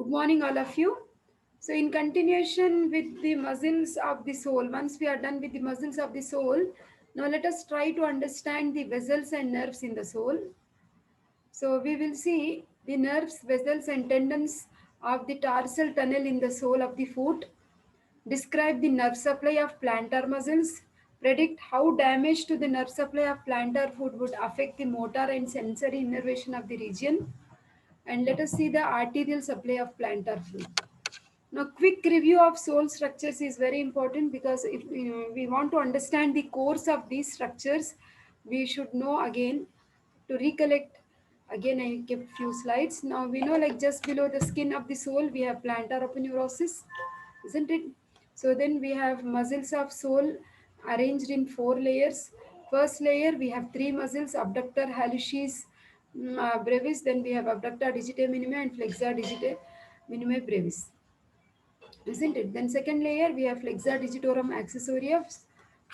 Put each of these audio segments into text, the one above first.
Good morning, all of you. So, in continuation with the muscles of the soul, once we are done with the muscles of the soul, now let us try to understand the vessels and nerves in the soul. So, we will see the nerves, vessels, and tendons of the tarsal tunnel in the sole of the foot, describe the nerve supply of plantar muscles, predict how damage to the nerve supply of plantar foot would affect the motor and sensory innervation of the region, and let us see the arterial supply of plantar foot. Now, quick review of soul structures is very important because if we want to understand the course of these structures, we should know again to recollect. Again, I kept few slides. Now we know like just below the skin of the sole, we have plantar aponeurosis, isn't it? So then we have muscles of sole arranged in four layers. First layer, we have three muscles, abductor hallucis brevis. Then we have abductor digitae minima and flexor digitae minima brevis, isn't it? Then second layer we have flexor digitorum accessorius,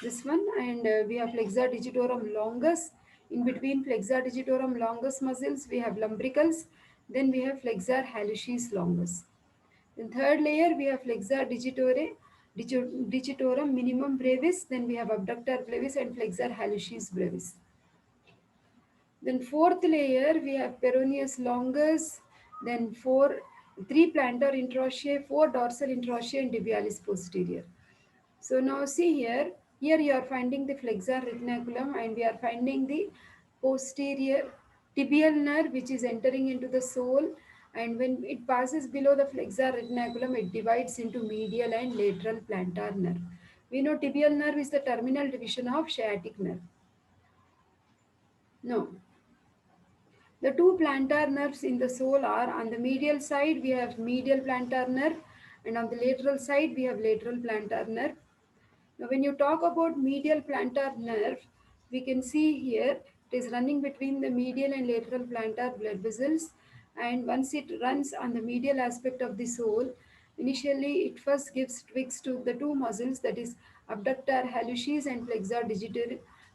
this one, and we have flexor digitorum longus. In between flexor digitorum longus muscles we have lumbricals. Then we have flexor hallucis longus. Then third layer we have flexor digitorum minimum brevis. Then we have abductor brevis and flexor hallucis brevis. Then fourth layer we have peroneus longus, then three plantar interossei, four dorsal interossei and tibialis posterior. So now see here you are finding the flexor retinaculum and we are finding the posterior tibial nerve which is entering into the sole, and when it passes below the flexor retinaculum it divides into medial and lateral plantar nerve. We know tibial nerve is the terminal division of sciatic nerve. No. The two plantar nerves in the sole are on the medial side we have medial plantar nerve and on the lateral side we have lateral plantar nerve. Now when you talk about medial plantar nerve, we can see here it is running between the medial and lateral plantar blood vessels, and once it runs on the medial aspect of the sole, initially it first gives twigs to the two muscles, that is abductor hallucis and flexor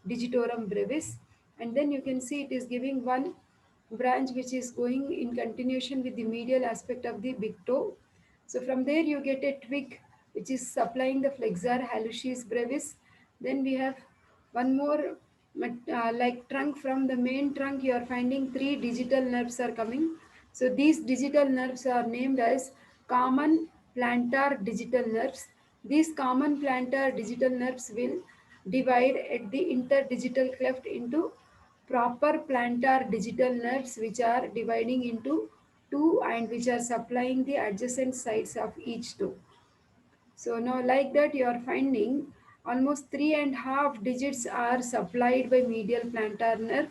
digitorum brevis, and then you can see it is giving one branch which is going in continuation with the medial aspect of the big toe. So from there you get a twig which is supplying the flexor hallucis brevis. Then we have one more like trunk. From the main trunk you are finding three digital nerves are coming. So these digital nerves are named as common plantar digital nerves. These common plantar digital nerves will divide at the interdigital cleft into proper plantar digital nerves which are dividing into two and which are supplying the adjacent sides of each toe. So now like that you are finding almost 3.5 digits are supplied by medial plantar nerve.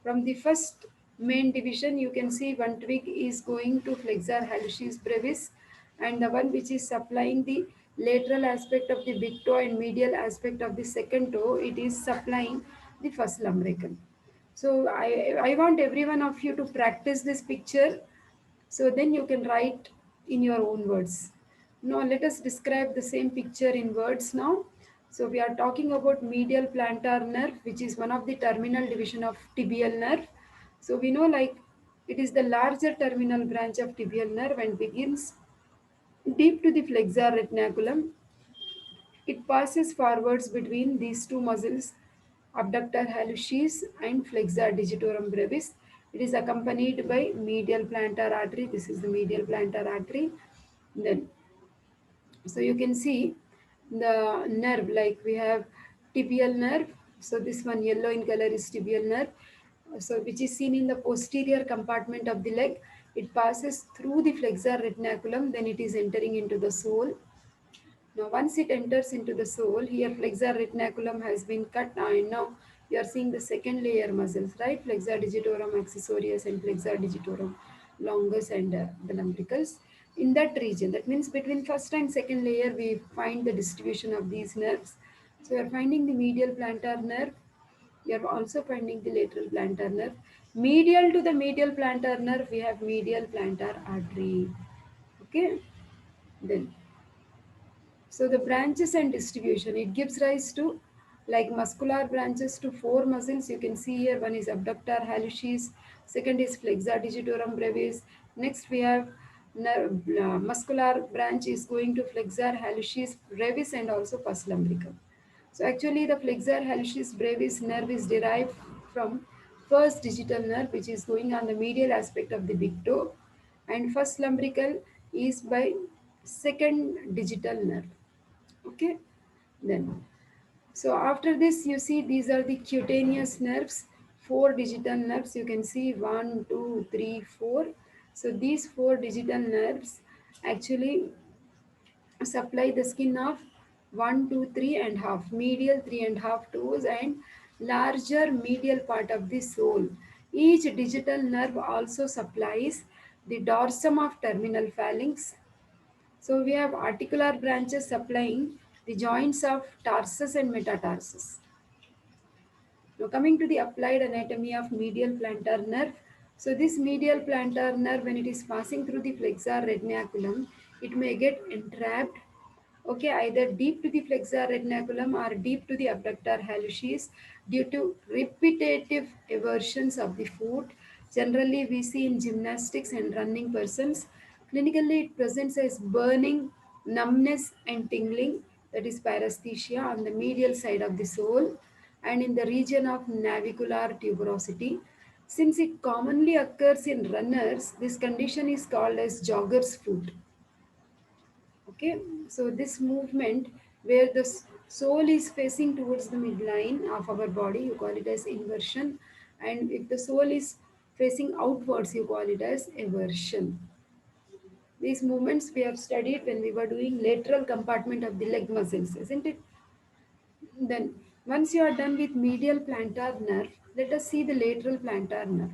From the first main division you can see one twig is going to flexor hallucis brevis, and the one which is supplying the lateral aspect of the big toe and medial aspect of the second toe, it is supplying the first lumbrical. So I want every one of you to practice this picture so then you can write in your own words. Now let us describe the same picture in words now. So we are talking about medial plantar nerve, which is one of the terminal division of tibial nerve. So we know like it is the larger terminal branch of tibial nerve and begins deep to the flexor retinaculum. It passes forwards between these two muscles, abductor hallucis and flexor digitorum brevis. It is accompanied by medial plantar artery. This is the medial plantar artery. Then, so you can see the nerve, like we have tibial nerve. So this one yellow in color is tibial nerve. So which is seen in the posterior compartment of the leg. It passes through the flexor retinaculum. Then it is entering into the sole. Now, once it enters into the sole, here flexor retinaculum has been cut, and now you are seeing the second layer muscles, right? Flexor digitorum accessorius and flexor digitorum longus and the lumbricals. In that region, that means between first and second layer, we find the distribution of these nerves. So, you are finding the medial plantar nerve. You are also finding the lateral plantar nerve. Medial to the medial plantar nerve, we have medial plantar artery. Okay, then. So the branches and distribution, it gives rise to like muscular branches to four muscles. You can see here one is abductor hallucis, second is flexor digitorum brevis. Next we have muscular branch is going to flexor hallucis brevis and also pars lumbricum. So actually the flexor hallucis brevis nerve is derived from first digital nerve, which is going on the medial aspect of the big toe, and first lumbrical is by second digital nerve. Okay, then so after this, you see these are the cutaneous nerves, four digital nerves. You can see one, two, three, four. So these four digital nerves actually supply the skin of one, two, three and half, medial three and half toes and larger medial part of the sole. Each digital nerve also supplies the dorsum of terminal phalanx. So we have articular branches supplying the joints of tarsus and metatarsus. Now coming to the applied anatomy of medial plantar nerve. So this medial plantar nerve, when it is passing through the flexor retinaculum, it may get entrapped, okay, either deep to the flexor retinaculum or deep to the abductor hallucis due to repetitive eversions of the foot. Generally, we see in gymnastics and running persons. Clinically, it presents as burning, numbness, and tingling, that is paresthesia, on the medial side of the sole and in the region of navicular tuberosity. Since it commonly occurs in runners, this condition is called as jogger's foot. Okay, so this movement where the sole is facing towards the midline of our body, you call it as inversion, and if the sole is facing outwards, you call it as eversion. These movements we have studied when we were doing lateral compartment of the leg muscles, isn't it? Then, once you are done with medial plantar nerve, let us see the lateral plantar nerve.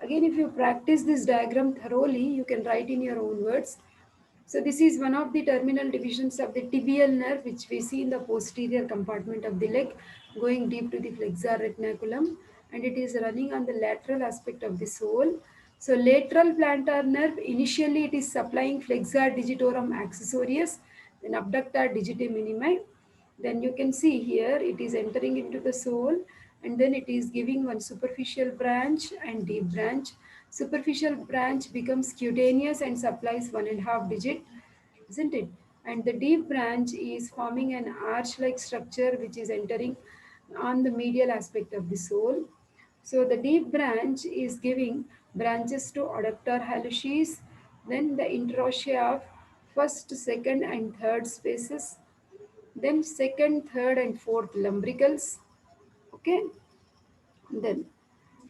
Again, if you practice this diagram thoroughly, you can write in your own words. So this is one of the terminal divisions of the tibial nerve, which we see in the posterior compartment of the leg, going deep to the flexor retinaculum, and it is running on the lateral aspect of the sole. So lateral plantar nerve, initially it is supplying flexor digitorum accessorius, then abductor digiti minimi. Then you can see here it is entering into the sole, and then it is giving one superficial branch and deep branch. Superficial branch becomes cutaneous and supplies 1.5 digit, isn't it? And the deep branch is forming an arch-like structure which is entering on the medial aspect of the sole. So the deep branch is giving branches to adductor hallucis, then the interossea of first, second, and third spaces, then second, third, and fourth lumbricals. Okay, then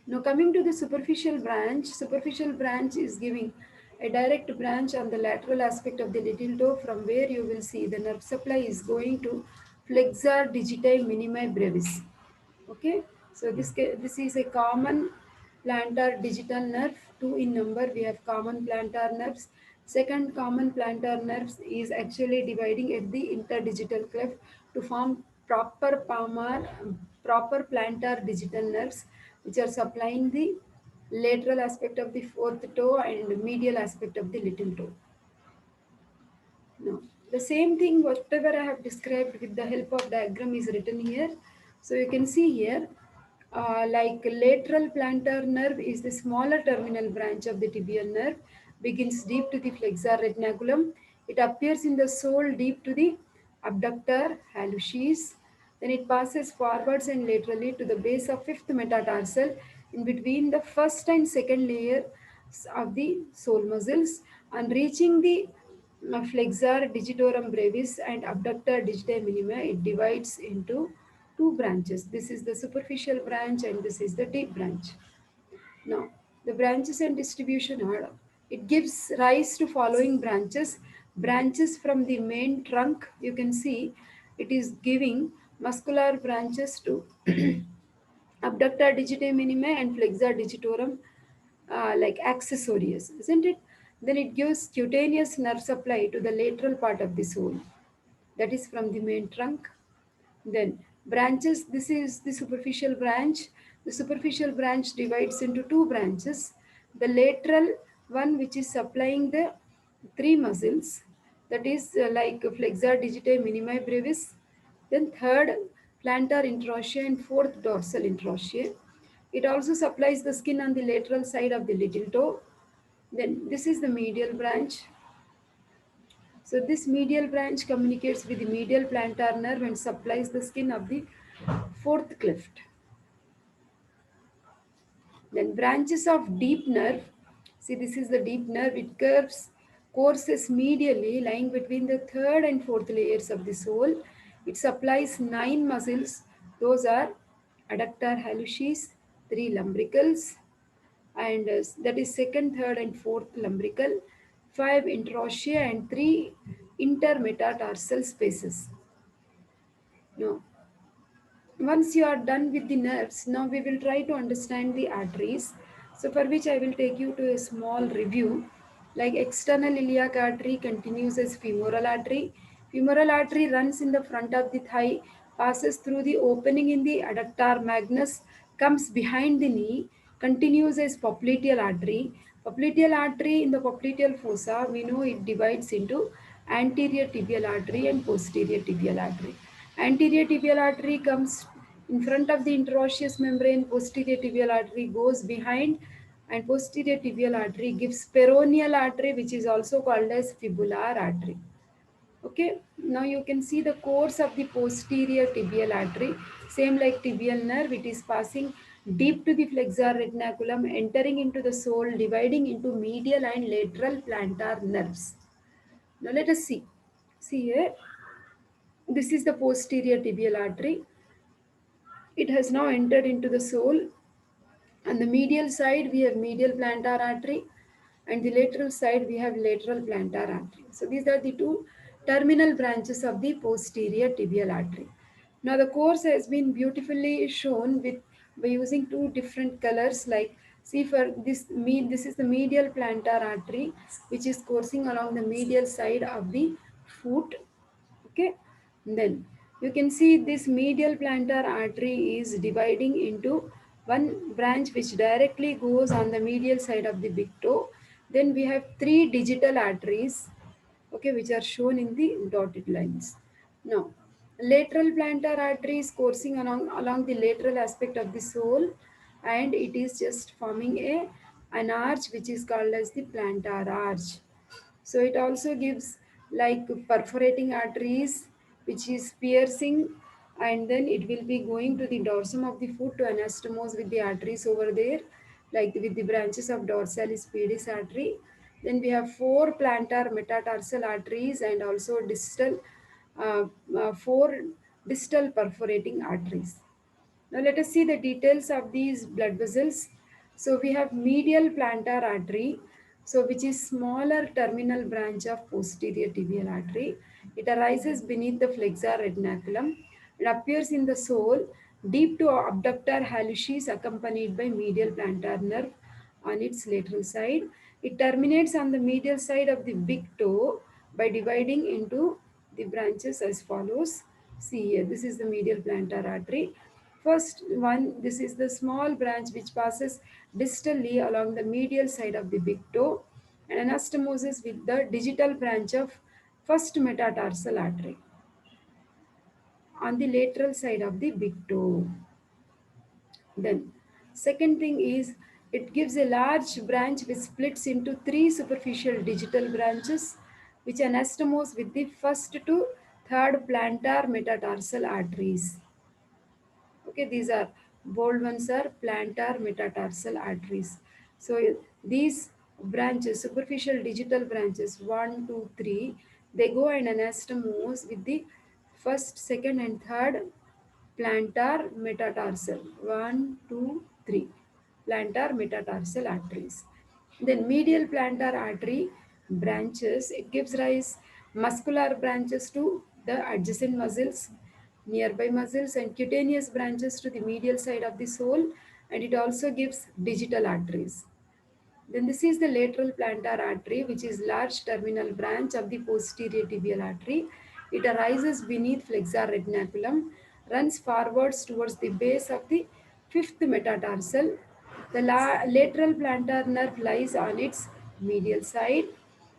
now coming to the superficial branch is giving a direct branch on the lateral aspect of the little toe, from where you will see the nerve supply is going to flexor digiti minimi brevis. Okay, so this is a common plantar digital nerve. Two in number, we have common plantar nerves. Second common plantar nerves is actually dividing at the interdigital cleft to form proper palmar, proper plantar digital nerves, which are supplying the lateral aspect of the fourth toe and medial aspect of the little toe. No. The same thing, whatever I have described with the help of diagram is written here. So you can see here, like lateral plantar nerve is the smaller terminal branch of the tibial nerve, begins deep to the flexor retinaculum. It appears in the sole deep to the abductor hallucis. Then it passes forwards and laterally to the base of fifth metatarsal in between the first and second layer of the sole muscles, and reaching the flexor digitorum brevis and abductor digiti minima, it divides into two branches. This is the superficial branch and this is the deep branch. Now, the branches and distribution are, it gives rise to following branches. Branches from the main trunk, you can see it is giving muscular branches to abductor digiti minima and flexor digitorum, like accessorious, isn't it? Then it gives cutaneous nerve supply to the lateral part of the sole, that is from the main trunk. Then branches, this is the superficial branch. The superficial branch divides into two branches. The lateral one, which is supplying the three muscles, that is like flexor digiti minimi brevis. Then third, plantar interossea and fourth dorsal interossea. It also supplies the skin on the lateral side of the little toe. Then this is the medial branch. So this medial branch communicates with the medial plantar nerve and supplies the skin of the fourth cleft. Then branches of deep nerve. See, this is the deep nerve. It curves courses medially, lying between the third and fourth layers of the sole. It supplies 9 muscles. Those are adductor hallucis, 3 lumbricals, and that is second, third, and fourth lumbrical, 5 interossea, and 3 intermetatarsal spaces. No, once you are done with the nerves, now we will try to understand the arteries. So for which I will take you to a small review. Like external iliac artery continues as femoral artery. Femoral artery runs in the front of the thigh, passes through the opening in the adductor magnus, comes behind the knee, continues as popliteal artery. Popliteal artery, in the popliteal fossa, we know it divides into anterior tibial artery and posterior tibial artery. Anterior tibial artery comes in front of the interosseous membrane, posterior tibial artery goes behind, and posterior tibial artery gives peroneal artery, which is also called as fibular artery. Okay, now you can see the course of the posterior tibial artery, same like tibial nerve. It is passing deep to the flexor retinaculum, entering into the sole, dividing into medial and lateral plantar nerves. Now let us see. See here, this is the posterior tibial artery. It has now entered into the sole. On the medial side, we have medial plantar artery, and the lateral side, we have lateral plantar artery. So these are the two terminal branches of the posterior tibial artery. Now the course has been beautifully shown with by using two different colors. Like, see, for this is the medial plantar artery, which is coursing along the medial side of the foot. Okay, then you can see this medial plantar artery is dividing into one branch which directly goes on the medial side of the big toe. Then we have three digital arteries, okay, which are shown in the dotted lines. Now lateral plantar artery is coursing along the lateral aspect of the sole, and it is just forming an arch which is called as the plantar arch. So it also gives like perforating arteries, which is piercing, and then it will be going to the dorsum of the foot to anastomose with the arteries over there, like with the branches of dorsalis pedis artery. Then we have four plantar metatarsal arteries and also uh, four distal perforating arteries. Now let us see the details of these blood vessels. So we have medial plantar artery, so which is smaller terminal branch of posterior tibial artery. It arises beneath the flexor retinaculum. It appears in the sole deep to abductor hallucis accompanied by medial plantar nerve on its lateral side. It terminates on the medial side of the big toe by dividing into the branches as follows. See here, this is the medial plantar artery. First one, this is the small branch which passes distally along the medial side of the big toe and anastomoses with the digital branch of first metatarsal artery on the lateral side of the big toe. Then, second thing is it gives a large branch which splits into three superficial digital branches which anastomose with the first to third plantar metatarsal arteries. Okay, these are bold ones are plantar metatarsal arteries. So these branches, superficial digital branches, one, two, three, they go and anastomose with the first, second, and third plantar metatarsal. One, two, three. Plantar metatarsal arteries. Then medial plantar artery branches, it gives rise muscular branches to the adjacent muscles, nearby muscles, and cutaneous branches to the medial side of the sole, and it also gives digital arteries. Then this is the lateral plantar artery, which is large terminal branch of the posterior tibial artery. It arises beneath flexor retinaculum, runs forwards towards the base of the fifth metatarsal. The lateral plantar nerve lies on its medial side.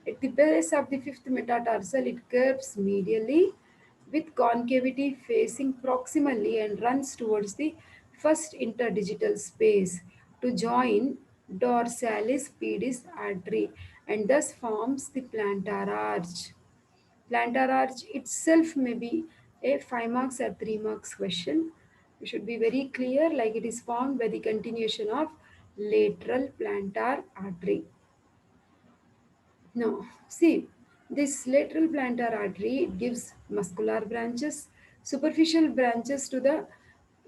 At the base of the fifth metatarsal, it curves medially with concavity facing proximally and runs towards the first interdigital space to join dorsalis pedis artery and thus forms the plantar arch. Plantar arch itself may be a 5 marks or 3 marks question. We should be very clear, like it is formed by the continuation of lateral plantar artery. Now, see, this lateral plantar artery, it gives muscular branches, superficial branches to the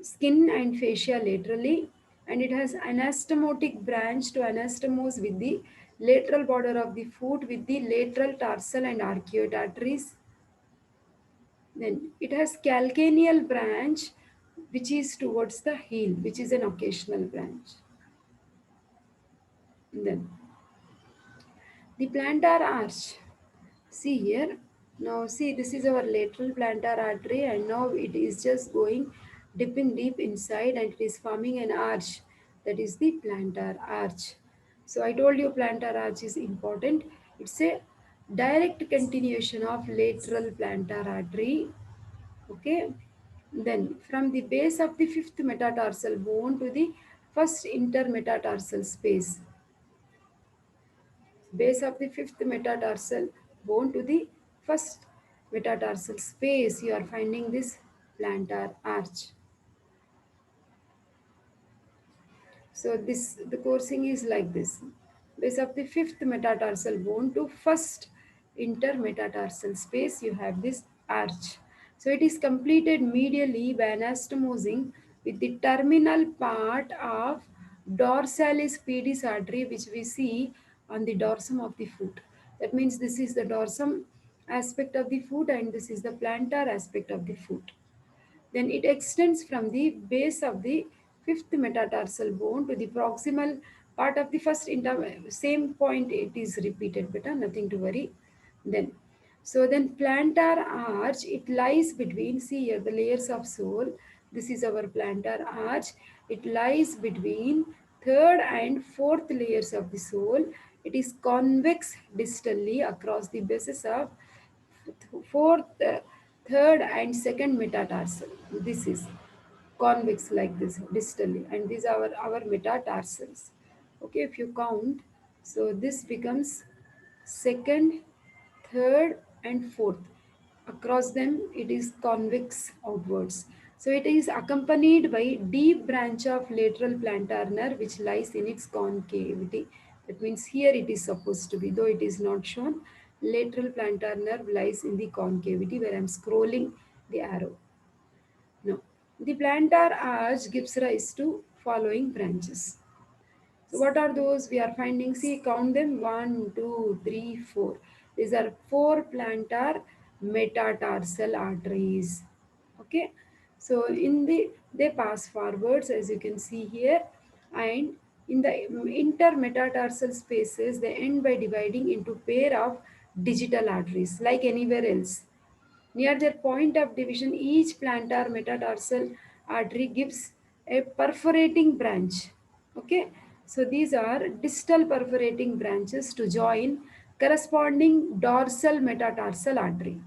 skin and fascia laterally, and it has anastomotic branch to anastomose with the lateral border of the foot with the lateral tarsal and arcuate arteries. Then it has calcaneal branch which is towards the heel, which is an occasional branch. Then the plantar arch. See here. Now see, this is our lateral plantar artery, and now it is just going dipping deep inside and it is forming an arch. That is the plantar arch. So I told you plantar arch is important. It's a direct continuation of lateral plantar artery. Okay. Then from the base of the fifth metatarsal bone to the first intermetatarsal space, base of the fifth metatarsal bone to the first metatarsal space, you are finding this plantar arch. So this the coursing is like this. Base of the fifth metatarsal bone to first intermetatarsal space, you have this arch. So it is completed medially by anastomosing with the terminal part of dorsalis pedis artery, which we see on the dorsum of the foot. That means this is the dorsum aspect of the foot and this is the plantar aspect of the foot. Then it extends from the base of the fifth metatarsal bone to the proximal part of the first same point it is repeated, beta, nothing to worry. Then then plantar arch, it lies between, see here the layers of sole, this is our plantar arch, it lies between third and fourth layers of the sole. It is convex distally across the bases of fourth, third and second metatarsal. This is convex like this distally, and these are our metatarsals. Okay, if you count, so this becomes second, third, and fourth. Across them, it is convex outwards. So it is accompanied by deep branch of lateral plantar nerve which lies in its concavity. That means here it is supposed to be, though it is not shown. Lateral plantar nerve lies in the concavity where I am scrolling the arrow. Now, the plantar arch gives rise to following branches. So what are those we are finding? See, count them: one, two, three, four. These are four plantar metatarsal arteries. Okay. So in they pass forwards as you can see here, and in the intermetatarsal spaces they end by dividing into pair of digital arteries like anywhere else. Near their point of division, each plantar metatarsal artery gives a perforating branch. Okay, so these are distal perforating branches to join corresponding dorsal metatarsal artery.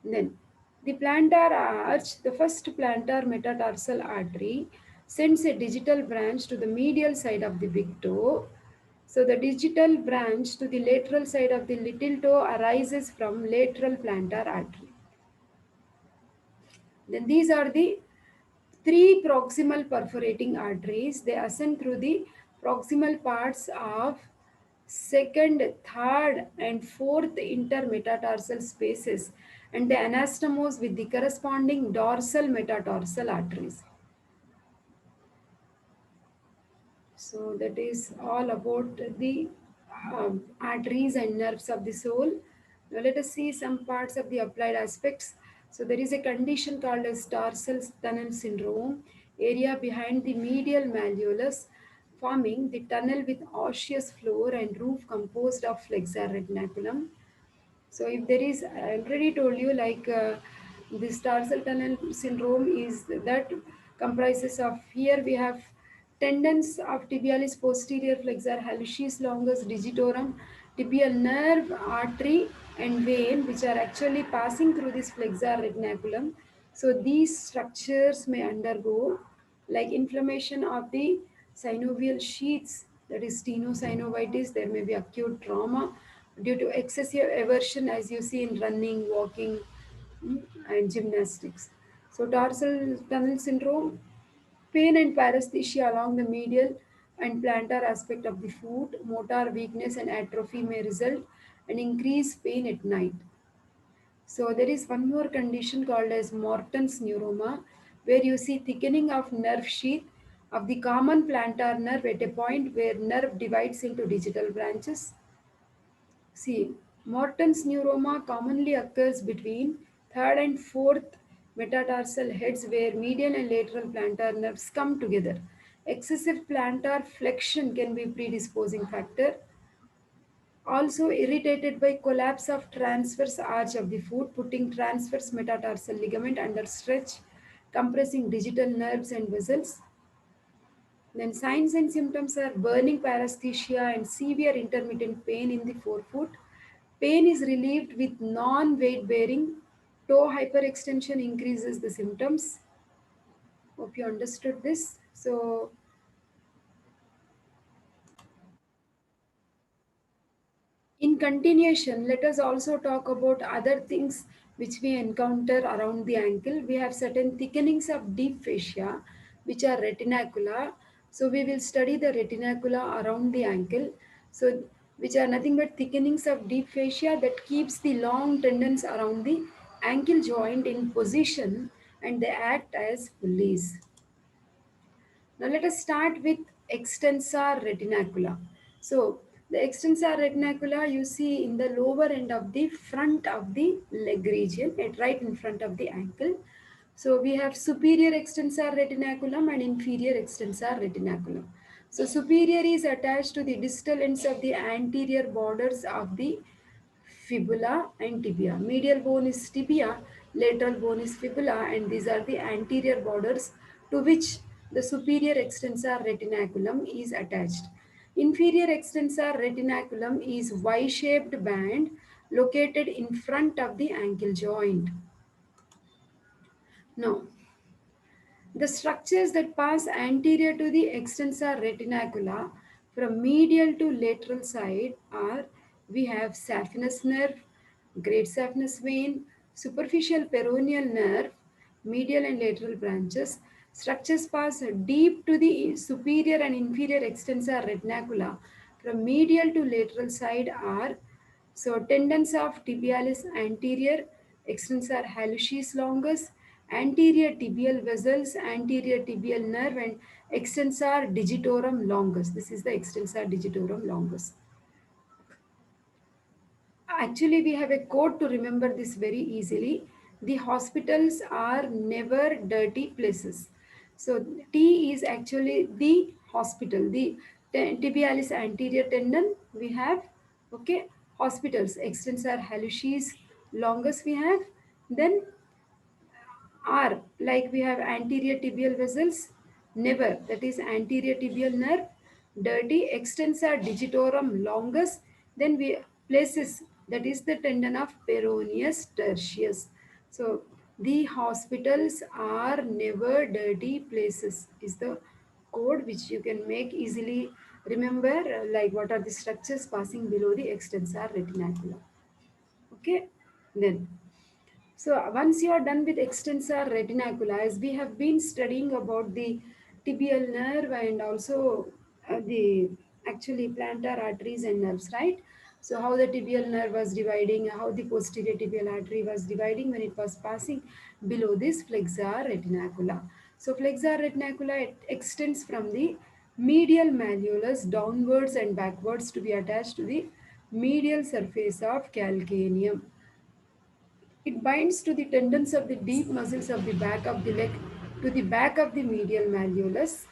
Then the plantar arch, the first plantar metatarsal artery, sends a digital branch to the medial side of the big toe. So the digital branch to the lateral side of the little toe arises from lateral plantar artery. Then these are the three proximal perforating arteries. They ascend through the proximal parts of second, third, and fourth intermetatarsal spaces and they anastomose with the corresponding dorsal metatarsal arteries. So that is all about the arteries and nerves of the soul. Now let us see some parts of the applied aspects. So there is a condition called as dorsal tunnel syndrome, area behind the medial malleolus, forming the tunnel with osseous floor and roof composed of flexor retinaculum. So if there is, I already told you like this tarsal tunnel syndrome is that comprises of, here we have tendons of tibialis posterior flexor hallucis longus digitorum, tibial nerve, artery and vein which are actually passing through this flexor retinaculum. So these structures may undergo like inflammation of the synovial sheaths, that is tenosynovitis, there may be acute trauma due to excessive aversion, as you see in running, walking, mm, and gymnastics. So tarsal tunnel syndrome, pain and paresthesia along the medial and plantar aspect of the foot, motor weakness and atrophy may result and increase pain at night. So there is one more condition called as Morton's neuroma, where you see thickening of nerve sheath of the common plantar nerve at a point where nerve divides into digital branches. See, Morton's neuroma commonly occurs between third and fourth metatarsal heads where medial and lateral plantar nerves come together. Excessive plantar flexion can be predisposing factor. Also irritated by collapse of transverse arch of the foot, putting transverse metatarsal ligament under stretch, compressing digital nerves and vessels. Then signs and symptoms are burning paresthesia and severe intermittent pain in the forefoot. Pain is relieved with non-weight bearing. Toe hyperextension increases the symptoms. Hope you understood this. So in continuation, let us also talk about other things which we encounter around the ankle. We have certain thickenings of deep fascia, which are retinacula. So we will study the retinacula around the ankle. So which are nothing but thickenings of deep fascia that keeps the long tendons around the ankle joint in position and they act as pulleys. Now let us start with extensor retinacula. So the extensor retinacula you see in the lower end of the front of the leg region, at right in front of the ankle. So we have superior extensor retinaculum and inferior extensor retinaculum. So superior is attached to the distal ends of the anterior borders of the fibula and tibia. Medial bone is tibia, lateral bone is fibula, and these are the anterior borders to which the superior extensor retinaculum is attached. Inferior extensor retinaculum is Y-shaped band located in front of the ankle joint. Now, the structures that pass anterior to the extensor retinacula from medial to lateral side are we have saphenous nerve, great saphenous vein, superficial peroneal nerve, medial and lateral branches. Structures pass deep to the superior and inferior extensor retinacula from medial to lateral side are so tendons of tibialis anterior, extensor hallucis longus, anterior tibial vessels, anterior tibial nerve, and extensor digitorum longus. This is the extensor digitorum longus. Actually, we have a code to remember this very easily. The hospitals are never dirty places. So T is actually the hospital. The tibialis anterior tendon we have. Okay, hospitals extensor hallucis longus we have. Then R, like we have anterior tibial vessels, never, that is anterior tibial nerve, dirty extensor digitorum longus, then we places, that is the tendon of peroneus tertius. So the hospitals are never dirty places is the code which you can make easily remember like what are the structures passing below the extensor retinacula. Okay, then so once you are done with extensor retinacula, as we have been studying about the tibial nerve and also the actually plantar arteries and nerves, right? So how the tibial nerve was dividing, how the posterior tibial artery was dividing when it was passing below this flexor retinacula. So flexor retinacula it extends from the medial malleolus downwards and backwards to be attached to the medial surface of calcaneum. It binds to the tendons of the deep muscles of the back of the leg to the back of the medial malleolus.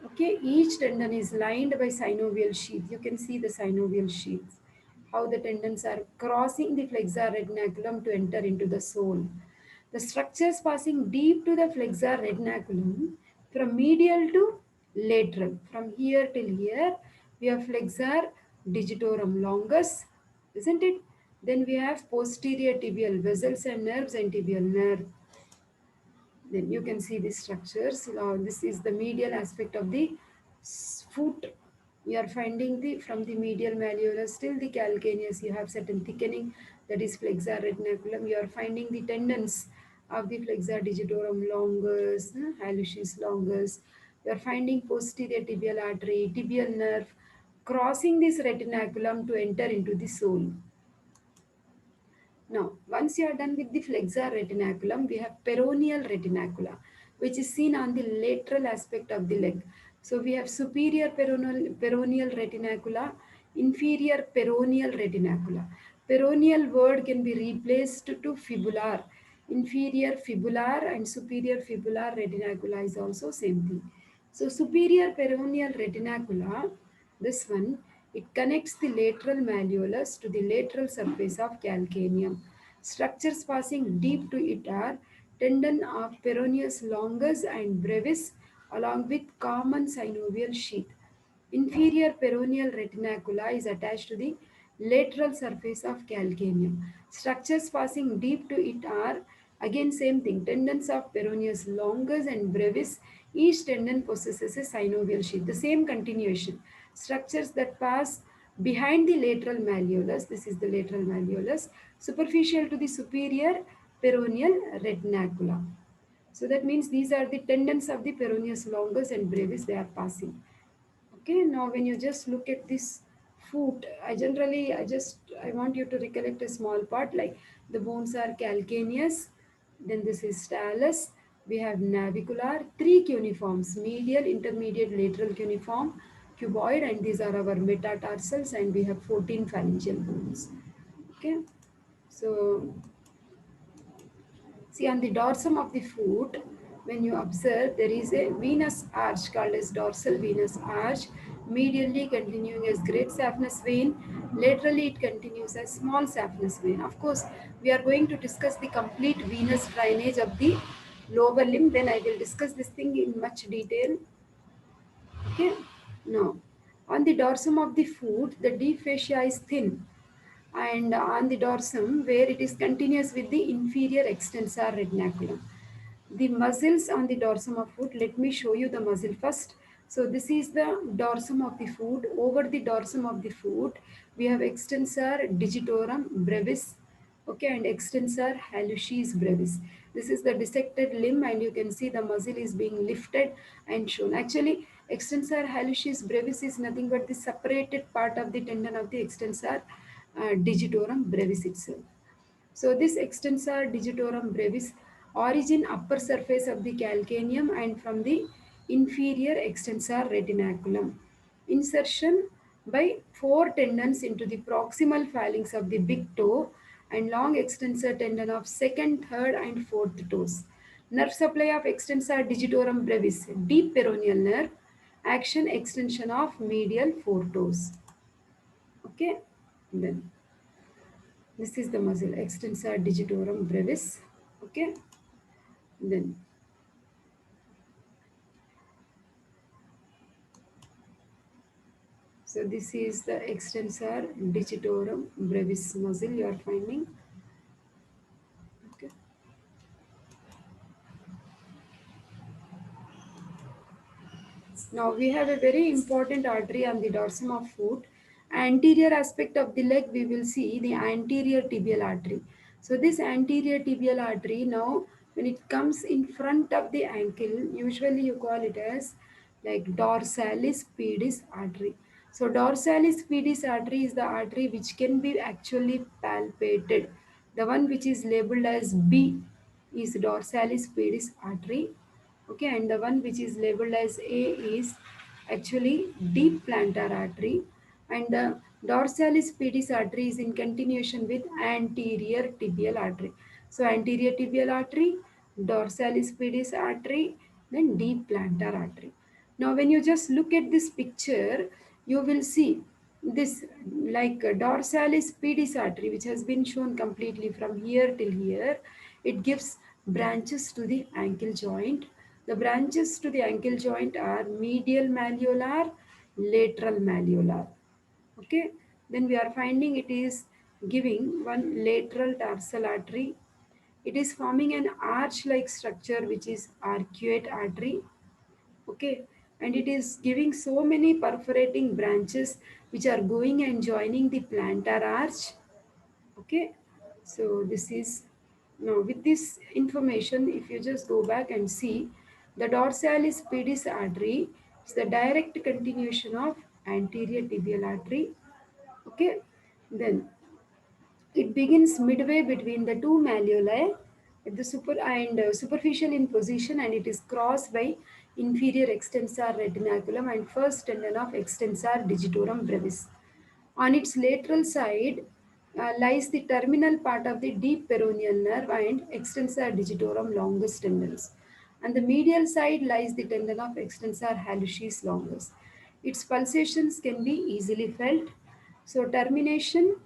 Okay, each tendon is lined by synovial sheath. You can see the synovial sheaths. How the tendons are crossing the flexor retinaculum to enter into the sole. The structures passing deep to the flexor retinaculum from medial to lateral. From here till here, we have flexor digitorum longus, isn't it? Then we have posterior tibial vessels and nerves and tibial nerve. Then you can see the structures. Now this is the medial aspect of the foot. You are finding the from the medial malleolus till the calcaneus, you have certain thickening, that is flexor retinaculum. You are finding the tendons of the flexor digitorum longus, hallucis longus. You are finding posterior tibial artery, tibial nerve crossing this retinaculum to enter into the sole. Now, once you are done with the flexor retinaculum, we have peroneal retinacula, which is seen on the lateral aspect of the leg. So we have superior peroneal retinacula, inferior peroneal retinacula. Peroneal word can be replaced to fibular. Inferior fibular and superior fibular retinacula is also same thing. So superior peroneal retinacula, this one, it connects the lateral malleolus to the lateral surface of calcaneum. Structures passing deep to it are tendon of peroneus longus and brevis along with common synovial sheath. Inferior peroneal retinacula is attached to the lateral surface of calcaneum. Structures passing deep to it are again same thing, tendons of peroneus longus and brevis. Each tendon possesses a synovial sheath. The same continuation. Structures that pass behind the lateral malleolus, this is the lateral malleolus, superficial to the superior peroneal retinacula. So that means these are the tendons of the peroneus longus and brevis, they are passing. Okay, now when you just look at this foot, I want you to recollect a small part, like the bones are calcaneus, then this is talus, we have navicular, three cuneiforms, medial, intermediate, lateral cuneiform, cuboid, and these are our metatarsals, and we have 14 phalangeal bones. Okay, so see, on the dorsum of the foot, when you observe, there is a venous arch called as dorsal venous arch, medially continuing as great saphenous vein, laterally it continues as small saphenous vein. Of course, we are going to discuss the complete venous drainage of the lower limb, then I will discuss this thing in much detail. Okay, now on the dorsum of the foot, the deep fascia is thin, and on the dorsum where it is continuous with the inferior extensor retinaculum. The muscles on the dorsum of foot, let me show you the muscle first. So this is the dorsum of the foot. Over the dorsum of the foot, we have extensor digitorum brevis, okay, and extensor hallucis brevis. This is the dissected limb, and you can see the muscle is being lifted and shown. Actually, extensor hallucis brevis is nothing but the separated part of the tendon of the extensor digitorum brevis itself. So this extensor digitorum brevis origin upper surface of the calcaneum and from the inferior extensor retinaculum. Insertion by four tendons into the proximal phalanx of the big toe and long extensor tendon of second, third and fourth toes. Nerve supply of extensor digitorum brevis, deep peroneal nerve, action extension of medial four toes. Okay, then this is the muscle extensor digitorum brevis. Okay, then so this is the extensor digitorum brevis muscle you are finding. Okay. Now we have a very important artery on the dorsum of foot. Anterior aspect of the leg, we will see the anterior tibial artery. So this anterior tibial artery, now when it comes in front of the ankle, usually you call it as like dorsalis pedis artery. So dorsalis pedis artery is the artery which can be actually palpated. The one which is labeled as B is dorsalis pedis artery. Okay, and the one which is labeled as A is actually deep plantar artery, and the dorsalis pedis artery is in continuation with anterior tibial artery. So anterior tibial artery, dorsalis pedis artery, then deep plantar artery. Now when you just look at this picture, you will see this like dorsalis pedis artery, which has been shown completely from here till here. It gives branches to the ankle joint. The branches to the ankle joint are medial malleolar, lateral malleolar. Okay, then we are finding it is giving one lateral tarsal artery. It is forming an arch like structure which is arcuate artery. Okay, and it is giving so many perforating branches which are going and joining the plantar arch. Okay, so this is, now with this information, if you just go back and see, the dorsalis pedis artery is the direct continuation of anterior tibial artery. Okay, then it begins midway between the two malleoli at the superficial in position, and it is crossed by inferior extensor retinaculum and first tendon of extensor digitorum brevis. On its lateral side lies the terminal part of the deep peroneal nerve and extensor digitorum longus tendons. On the medial side lies the tendon of extensor hallucis longus. Its pulsations can be easily felt. So termination,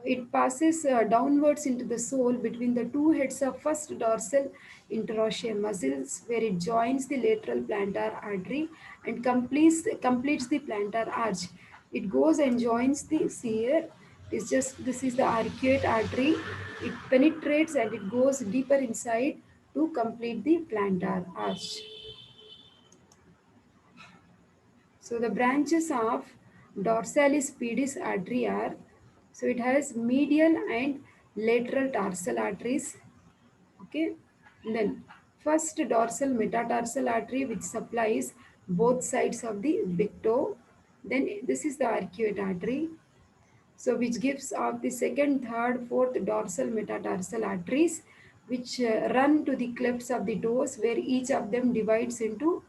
it passes downwards into the sole between the two heads of first dorsal interosseous muscles, where it joins the lateral plantar artery and completes the plantar arch. It goes and joins the here. It's just, this is the arcuate artery. It penetrates and it goes deeper inside to complete the plantar arch. So the branches of dorsalis pedis artery are, so it has medial and lateral tarsal arteries. Okay, then first dorsal metatarsal artery which supplies both sides of the big toe. Then this is the arcuate artery, so which gives off the second, third, fourth dorsal metatarsal arteries which run to the clefts of the toes, where each of them divides into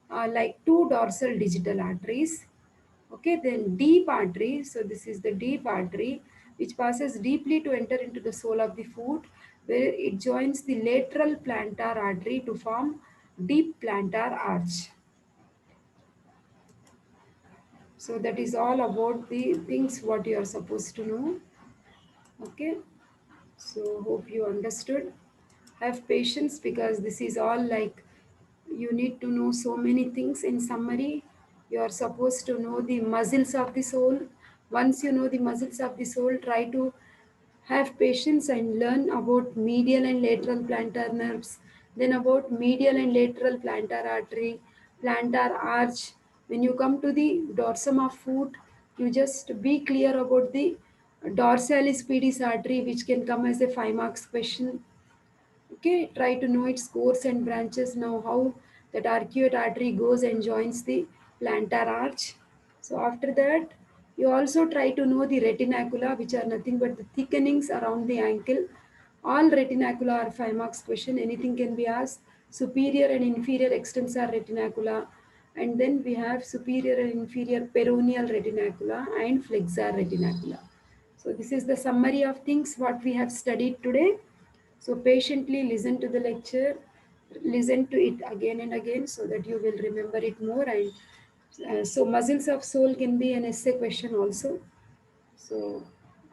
like two dorsal digital arteries. Okay, then deep artery. So this is the deep artery which passes deeply to enter into the sole of the foot, where it joins the lateral plantar artery to form deep plantar arch. So that is all about the things what you are supposed to know. Okay, so hope you understood. Have patience because this is all like, you need to know so many things. In summary, you are supposed to know the muscles of the soul. Once you know the muscles of the soul, try to have patience and learn about medial and lateral plantar nerves, then about medial and lateral plantar artery, plantar arch. When you come to the dorsum of foot, you just be clear about the dorsalis pedis artery, which can come as a 5 marks question. Okay, try to know its course and branches. Now, how that arcuate artery goes and joins the plantar arch. So, after that, you also try to know the retinacula, which are nothing but the thickenings around the ankle. All retinacula are 5 marks question. Anything can be asked. Superior and inferior extensor retinacula, and then we have superior and inferior peroneal retinacula and flexor retinacula. So, this is the summary of things what we have studied today. So patiently listen to the lecture, listen to it again and again so that you will remember it more. And so muscles of soul can be an essay question also. So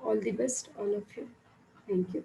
all the best, all of you. Thank you.